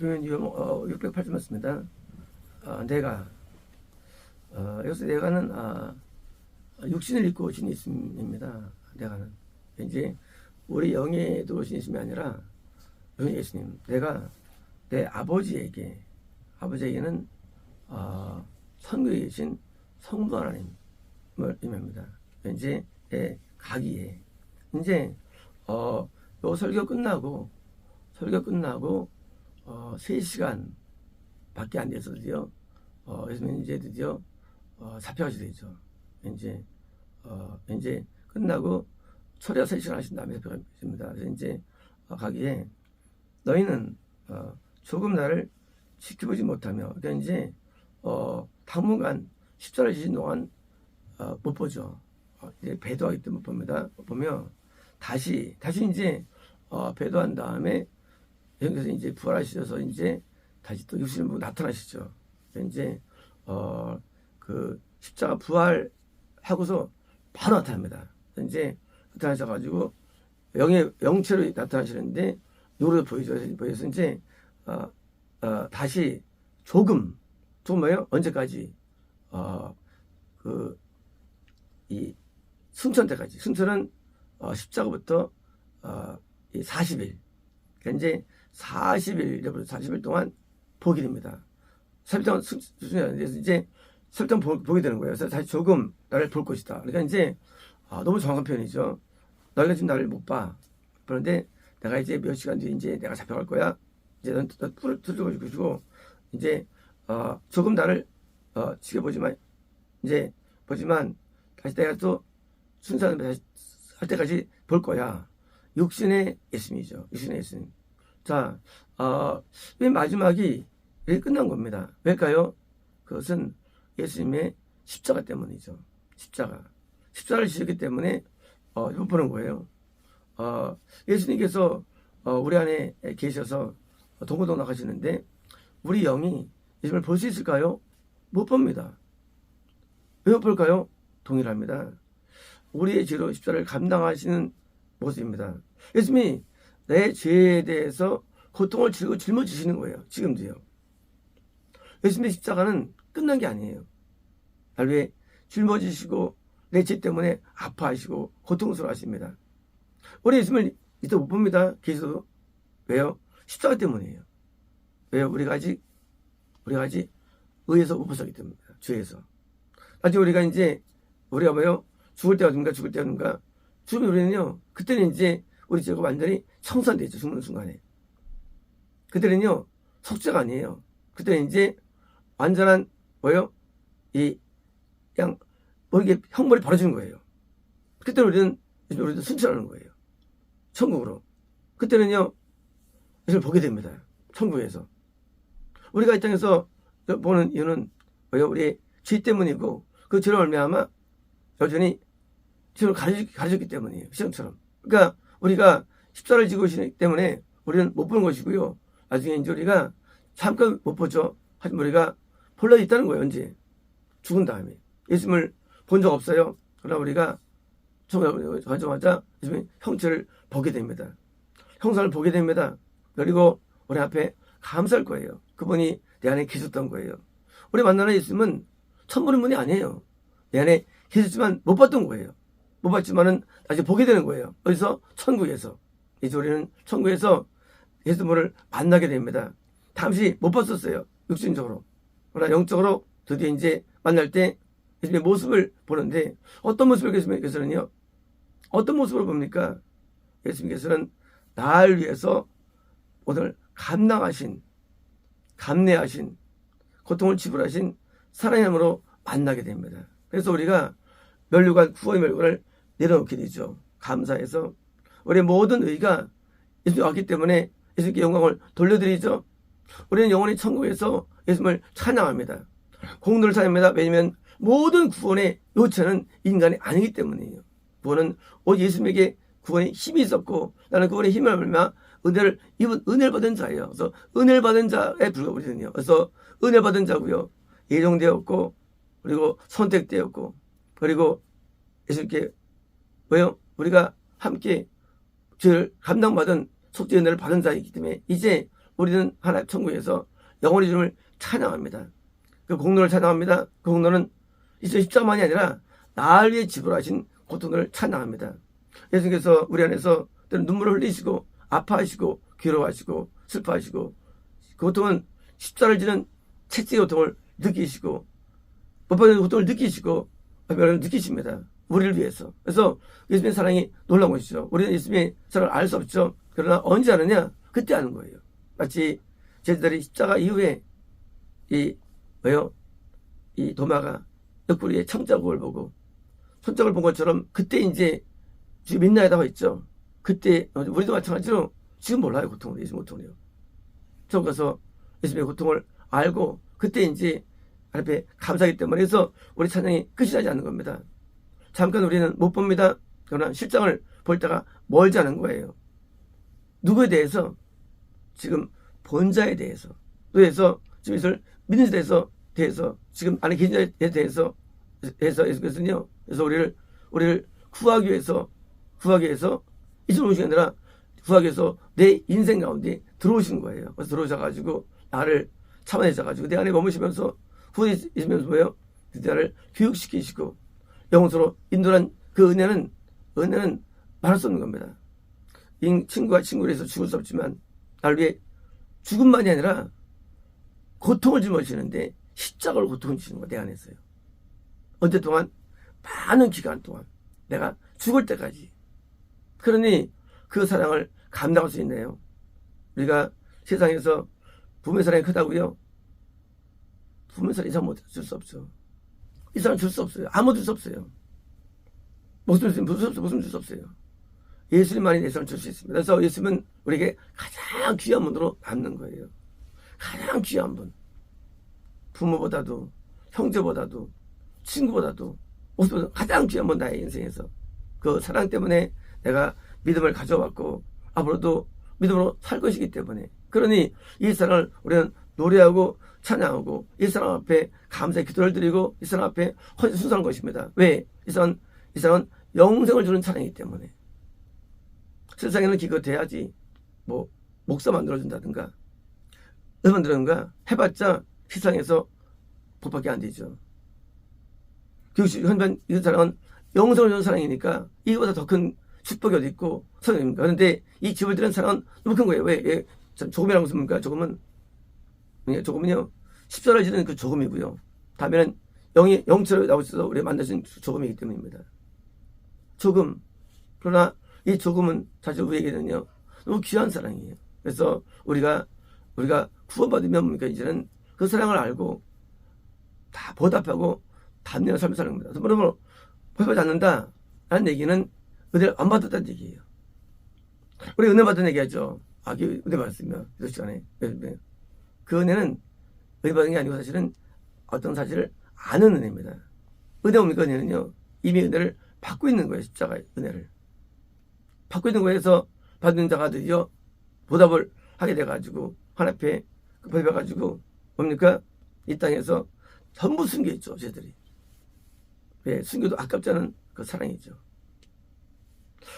그러면 608점 맞습니다. 내가 여기서 내가는 육신을 입고 오신 예수님입니다. 내가는 이제 우리 영에 들어오신 예수님이 아니라 영의 예수님. 내가 내 아버지에게는 천국에 계신 성부 하나님을 의미합니다. 이제 가기에 이제 요 설교 끝나고 3시간 밖에 안 돼서 드디어 예수님 이제 드디어 잡혀가시게 되죠. 이제 끝나고 초려 3시간 하신 다음에 잡혀가십니다. 그래서 이제 가기에 너희는 조금 나를 지켜보지 못하며 그러니까 이제 당분간 십자가를 지신 동안 못 보죠. 이제 배도하기 때문에 못 봅니다. 보면 다시 이제 배도한 다음에 여기서 이제 부활하셔서 이제 다시 또 육신을 보고 나타나시죠. 이제 그 십자가 부활하고서 바로 나타납니다. 이제 나타나셔가지고 영체로 나타나시는데 누구로 보여서 이제 다시 조금 뭐예요? 언제까지 이 승천 때까지. 승천은 십자가부터 이 40일. 그러니까 이제 40일 동안 보게 됩니다. 40일 동안 승천이 이제 40일 동안 보게 되는 거예요. 그래서 다시 조금 나를 볼 것이다. 그러니까 이제 너무 정확한 표현이죠. 너희가 지금 나를 못 봐. 그런데 내가 이제 몇 시간 뒤에 이제 내가 잡혀갈 거야. 이제 넌 뿔을 들어주고 이제 조금 나를 지켜보지만 이제 보지만 다시 내가 또 순서를 다시 할 때까지 볼 거야. 육신의 예수님이죠. 육신의 예수님. 자, 맨 마지막이 이렇게 끝난 겁니다. 왜일까요? 그것은 예수님의 십자가 때문이죠. 십자가를 지셨기 때문에 못 보는 거예요. 예수님께서 우리 안에 계셔서 동고동락 하시는데 우리 영이 예수님을 볼 수 있을까요? 못 봅니다. 왜 못 볼까요? 동일합니다. 우리의 죄로 십자가를 감당하시는 모습입니다. 예수님이 내 죄에 대해서 고통을 짊어지시는 거예요. 지금도요. 예수님의 십자가는 끝난 게 아니에요. 날 위해 짊어지시고 내 죄 때문에 아파하시고 고통스러워하십니다. 우리 예수님을 이제 못 봅니다. 계속. 왜요? 십자가 때문이에요. 왜요? 우리가 아직 의에서 못 벗었기 때문입니다. 죄에서. 나중에 우리가 뭐요? 죽을 때 어딘가 죽으면 우리는요, 그때는 이제 우리 죄가 완전히 청산되죠. 죽는 순간에. 그때는요, 속죄가 아니에요. 그때는 이제 완전한 뭐요? 그냥 이게 형벌이 벌어지는 거예요. 그때는 우리도 순찰하는 거예요. 천국으로. 그때는요, 예수를 보게 됩니다. 천국에서. 우리가 이 땅에서 보는 이유는 뭐요? 우리의 죄 때문이고 그 죄로 말미암아 여전히 죄를 가르쳤기 때문이에요. 시험처럼. 그러니까 우리가 십자가를 지고 계시기 때문에 우리는 못 보는 것이고요. 나중에 이제 우리가 잠깐 못 보죠. 하지만 우리가 볼 날이 있다는 거예요. 언제? 죽은 다음에. 예수님을 본 적 없어요. 그러나 우리가 가자마자 예수님의 형체를 보게 됩니다. 형상을 보게 됩니다. 그리고 우리 앞에 감사할 거예요. 그분이 내 안에 계셨던 거예요. 우리 만나는 예수님은 처음 보는 분이 아니에요. 내 안에 계셨지만 못 봤던 거예요. 못 봤지만은 다시 보게 되는 거예요. 어디서? 천국에서. 이제 우리는 천국에서 예수님을 만나게 됩니다. 잠시 못 봤었어요. 육신적으로. 그러나 영적으로 드디어 이제 만날 때 예수님의 모습을 보는데 어떤 모습을 예수님께서는요? 어떤 모습으로 봅니까? 예수님께서는 날 위해서 오늘 감내하신 고통을 지불하신 사랑의 힘으로 만나게 됩니다. 그래서 우리가 구원의 멸류관을 내려놓게 되죠. 감사해서 우리의 모든 의가 예수님 왔기 때문에 예수님께 영광을 돌려드리죠. 우리는 영원히 천국에서 예수님을 찬양합니다. 공로를 찬양합니다. 왜냐하면 모든 구원의 요체는 인간이 아니기 때문이에요. 구원은 오직 예수님에게 구원의 힘이 있었고 나는 구원의 힘을 알며 은혜를 받은 자예요. 그래서 은혜를 받은 자에 불과하거든요. 그래서 은혜를 받은 자고요. 예정되었고 그리고 선택되었고 그리고 예수님께 왜요? 우리가 함께 죄를 감당받은 속죄 은혜를 받은 자이기 때문에 이제 우리는 하나님 천국에서 영원히 주님을 찬양합니다. 그 공로를 찬양합니다. 그 공로는 이제 십자가만이 아니라 나를 위해 지불하신 고통을 찬양합니다. 예수님께서 우리 안에서 때는 눈물을 흘리시고 아파하시고 괴로워하시고 슬퍼하시고 그 고통은 십자가를 지는 채찍의 고통을 느끼시고 못 받는 고통을 느끼시고 느끼십니다. 우리를 위해서. 그래서 예수님의 사랑이 놀라운 것이죠. 우리는 예수님의 사랑을 알 수 없죠. 그러나 언제 아느냐? 그때 아는 거예요. 마치 제자들이 십자가 이후에 이 도마가 옆구리에 청자국을 보고 손짝을 본 것처럼 그때 이제 지금 민나에다가 있죠. 그때 우리도 마찬가지로 지금 몰라요. 고통을. 예수님 고통을요. 처음 가서 예수님의 고통을 알고 그때 이제 하나님께 감사하기 때문에 그래서 우리 찬양이 끝이 나지 않는 겁니다. 잠깐 우리는 못 봅니다. 그러나 실장을 볼 때가 멀지 않은 거예요. 누구에 대해서? 지금 본자에 대해서. 그래서 지금 이것을 믿는 자에 대해서 지금 안에 계신 자에 대해서 예수께서는요. 그래서 우리를 구하기 위해서 이쪽으로 오신 게 아니라 구하기 위해서 내 인생 가운데 들어오신 거예요. 그래서 들어오셔가지고 나를 참아내셔가지고 내 안에 머무시면서 후에 있으면서 뭐예요? 그 나를 교육시키시고 영혼으로 인도한 그 은혜는 말할 수 없는 겁니다. 친구가 친구를 해서 죽을 수 없지만 나를 위해 죽음만이 아니라 고통을 짊어지는데 십자가를 고통을 주시는 거야. 내 안에서요. 언제 동안? 많은 기간 동안 내가 죽을 때까지. 그러니 그 사랑을 감당할 수 있네요. 우리가 세상에서 부모의 사랑이 크다고요? 부모의 사랑이 이상 못 줄 수 없죠. 이 사람 줄 수 없어요. 아무도 줄 수 없어요. 목숨 줄 수 없어요. 예수님만이 내 사랑을 줄 수 있습니다. 그래서 예수님은 우리에게 가장 귀한 분으로 남는 거예요. 가장 귀한 분. 부모보다도 형제보다도 친구보다도 가장 귀한 분 나의 인생에서. 그 사랑 때문에 내가 믿음을 가져왔고 앞으로도 믿음으로 살 것이기 때문에. 그러니 이 사랑을 우리는 노래하고 찬양하고 이 사랑 앞에 감사의 기도를 드리고 이 사랑 앞에 헌신 순수한 것입니다. 왜? 이 사랑은 영생을 주는 찬양이기 때문에. 세상에는 기껏해야지 뭐 목사 만들어준다든가 만들어준가 해봤자 세상에서 복밖에 안 되죠. 교육식 현반 이 사랑은 영생을 주는 사랑이니까 이거보다 더 큰 축복이 어디 있고 사랑입니까? 그런데 이 집을 드리는 사랑은 너무 큰 거예요. 왜? 조금이라고 씁니까? 조금은요 십자가를 지는 그 조금이고요. 다음에는 영처럼 나오셔서 우리가 만드신 조금이기 때문입니다. 조금. 그러나 이 조금은 사실 우리에게는요 너무 귀한 사랑이에요. 그래서 우리가 구원받으면 뭡니까? 이제는 그 사랑을 알고 다 보답하고 담대한 삶을 사는 겁니다. 그러므로 보답하지 않는다 라는 얘기는 은혜를 안 받았다는 얘기예요. 우리 은혜 받은 얘기하죠. 은혜 받았으면 이 시간에 그 은혜는 은혜 받은 게 아니고 사실은 어떤 사실을 아는 은혜입니다. 은혜 뭡니까? 은혜는요 이미 은혜를 받고 있는 거예요. 십자가의 은혜를 받고 있는 거에서 받는 자가 드디어 보답을 하게 돼가지고 하나님 앞에 보답해가지고 뭡니까? 이 땅에서 전부 숨겨있죠. 쟤들이. 왜? 숨겨도 아깝지 않은 그 사랑이죠.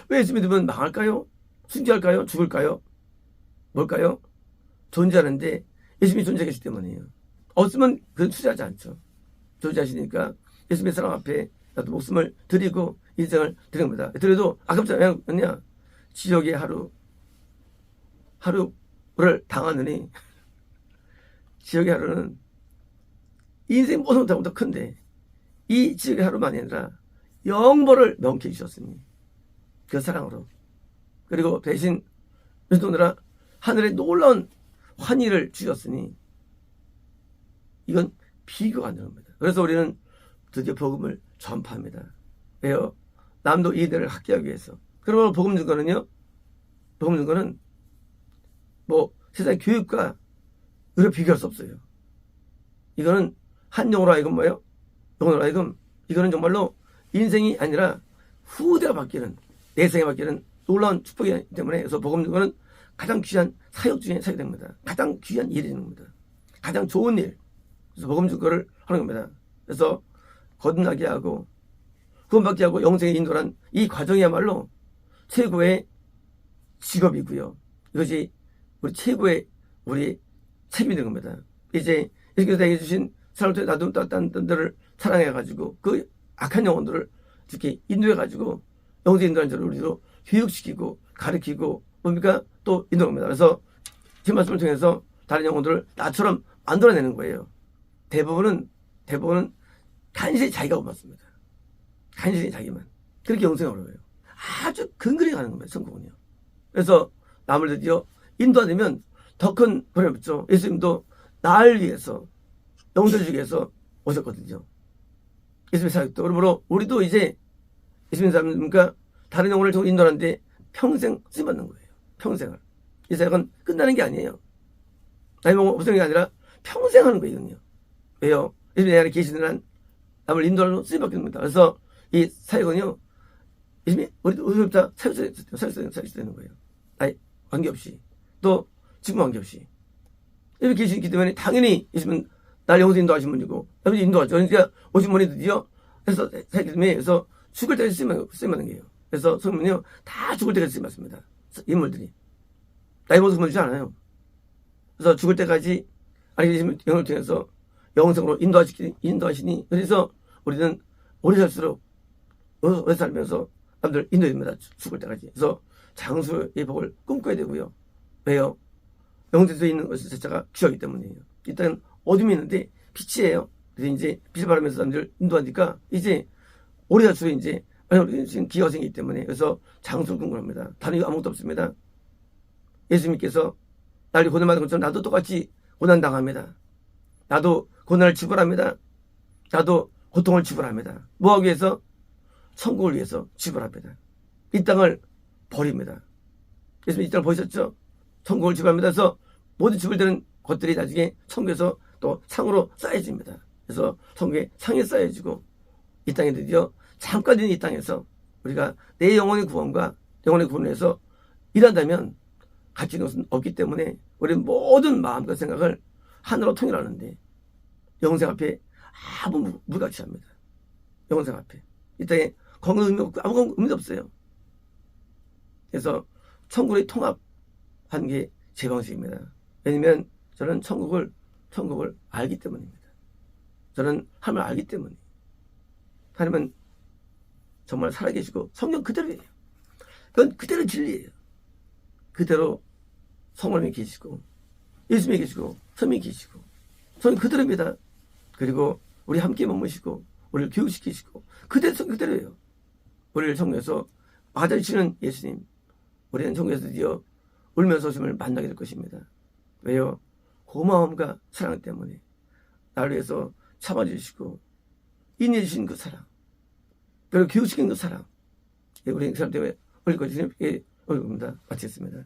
왜 예수 믿으면 망할까요? 순교할까요? 죽을까요? 뭘까요? 존재하는데 예수님이 존재하기 때문이에요. 없으면 그건 투자하지 않죠. 존재하시니까 예수님의 사랑 앞에 나도 목숨을 드리고 인생을 드리는 겁니다. 드려도 아깝잖아요. 왜냐? 지옥의 하루를 당하느니 지옥의 하루는 인생 모든 것보다 큰데 이 지옥의 하루만이 아니라 영벌을 명케 주셨으니 그 사랑으로 그리고 대신 오느라 하늘에 놀라운 환희를 주셨으니 이건 비교가 안 되는 겁니다. 그래서 우리는 드디어 복음을 전파합니다. 왜요? 남도 이 은혜를 갖게 하기 위해서. 그러면 복음 준 거는 뭐 세상 교육과 의료 비교할 수 없어요. 이거는 한 영으로 하여금 뭐예요? 영으로 하여금 이거는 정말로 인생이 아니라 후대가 바뀌는 내 생에 바뀌는 놀라운 축복이기 때문에 그래서 복음 준 거는 가장 귀한 사역 중에 사역됩니다. 가장 귀한 일이 되는 겁니다. 가장 좋은 일. 그래서 복음 준 거를 하는 겁니다. 그래서 거듭나게 하고 구원받게 하고 영생에 인도한 이 과정이야말로 최고의 직업이고요. 이것이 우리 최고의 우리 책임이 되는 겁니다. 이제 예수께서 내게 주신 사람을 통해 나도 다른 분들을 사랑해가지고 그 악한 영혼들을 특히 인도해가지고 영혼들 인도하는 자를 우리도 교육시키고 가르치고 뭡니까? 또 인도합니다. 그래서 제 말씀을 통해서 다른 영혼들을 나처럼 만들어내는 거예요. 대부분은 간신히 자기가 고맙습니다. 간신히 자기만. 그렇게 영생이 어려워요. 아주 근근히 가는 겁니다. 천국은요. 그래서 남을 드디어 인도하면 더 큰 보람이 있죠. 예수님도 나를 위해서 영혼들을 주기 위해서 오셨거든요. 예수님의 사역도. 그러므로 우리도 이제 예수님 사람이니까 다른 영혼을 저 인도하는데 평생 쓰임받는 거예요. 평생을. 이 사역은 끝나는 게 아니에요. 나이 먹어 없어지는 게 아니라 평생 하는 거거든요. 왜요? 예수님 내 안에 계시는 한 남을 인도하는 쓰임받게 됩니다. 그래서 이 사역은요. 예수님이 우리부터 사역이 되는 거예요. 나이 관계없이. 또 지금 관계없이. 이렇게 계시기 때문에 당연히 예수님은 날 영혼을 인도하신 분이고 남을 인도하죠. 그러니까 오신 분이 드디어 해서 사역이 때문에 그래서 죽을 때까지 쓰임받는 거예요. 그래서 성문은요. 다 죽을 때까지 쓰임받습니다. 인물들이. 나이 먹어서 그만두지 않아요. 그래서 죽을 때까지 예수님 영혼을 통해서 영생으로 인도하시니 그래서 우리는 오래 살수록 오래 살면서 남들 인도해줍니다. 죽을 때까지. 그래서 장수의 복을 꿈꿔야 되고요. 왜요? 영생에서 있는 것 자체가 귀하기 때문이에요. 일단 어둠이 있는데 빛이에요. 그래서 이제 빛을 바라면서 남들 인도하니까 이제 오래 살수록 이제 우리는 지금 기회가 생기기 때문에 그래서 장수를 꿈꾸합니다. 다른 이유 아무것도 없습니다. 예수님께서 나를 고난받은 것처럼 나도 똑같이 고난당합니다. 나도 고난을 지불합니다. 나도 고통을 지불합니다. 뭐하기 위해서? 천국을 위해서 지불합니다. 이 땅을 버립니다. 예수님 이 땅을 버리셨죠? 천국을 지불합니다. 그래서 모든 지불되는 것들이 나중에 천국에서 또 상으로 쌓여집니다. 그래서 천국에 상이 쌓여지고 이 땅에 드디어 잠깐 있는 이 땅에서 우리가 내 영혼의 구원과 영혼의 구원을 위해서 일한다면 가치 있는 것은 없기 때문에 우리는 모든 마음과 생각을 하나로 통일하는데 영생 앞에 아무 무가치합니다. 영생 앞에. 이 땅에 건강 의미 없고 아무 의미도 없어요. 그래서 천국의 통합한 게 제 방식입니다. 왜냐면 저는 천국을 알기 때문입니다. 저는 하나님을 알기 때문에. 하나님은 정말 살아계시고 성경 그대로예요. 그건 그대로 진리예요. 그대로 성령이 계시고 예수님이 계시고 성령이 계시고 성령 그대로입니다. 그리고 우리 함께 머무시고 우리를 교육시키시고 그대로예요. 우리를 천국에서 받아주시는 예수님. 우리는 천국에서 드디어 울면서 오심을 만나게 될 것입니다. 왜요? 고마움과 사랑 때문에 나를 위해서 참아주시고 인내해 주신 그 사랑 그리고 교육시킨 그 사랑 우리 그 사람 때문에 올릴 것이 주님께 올립니다. 마치겠습니다.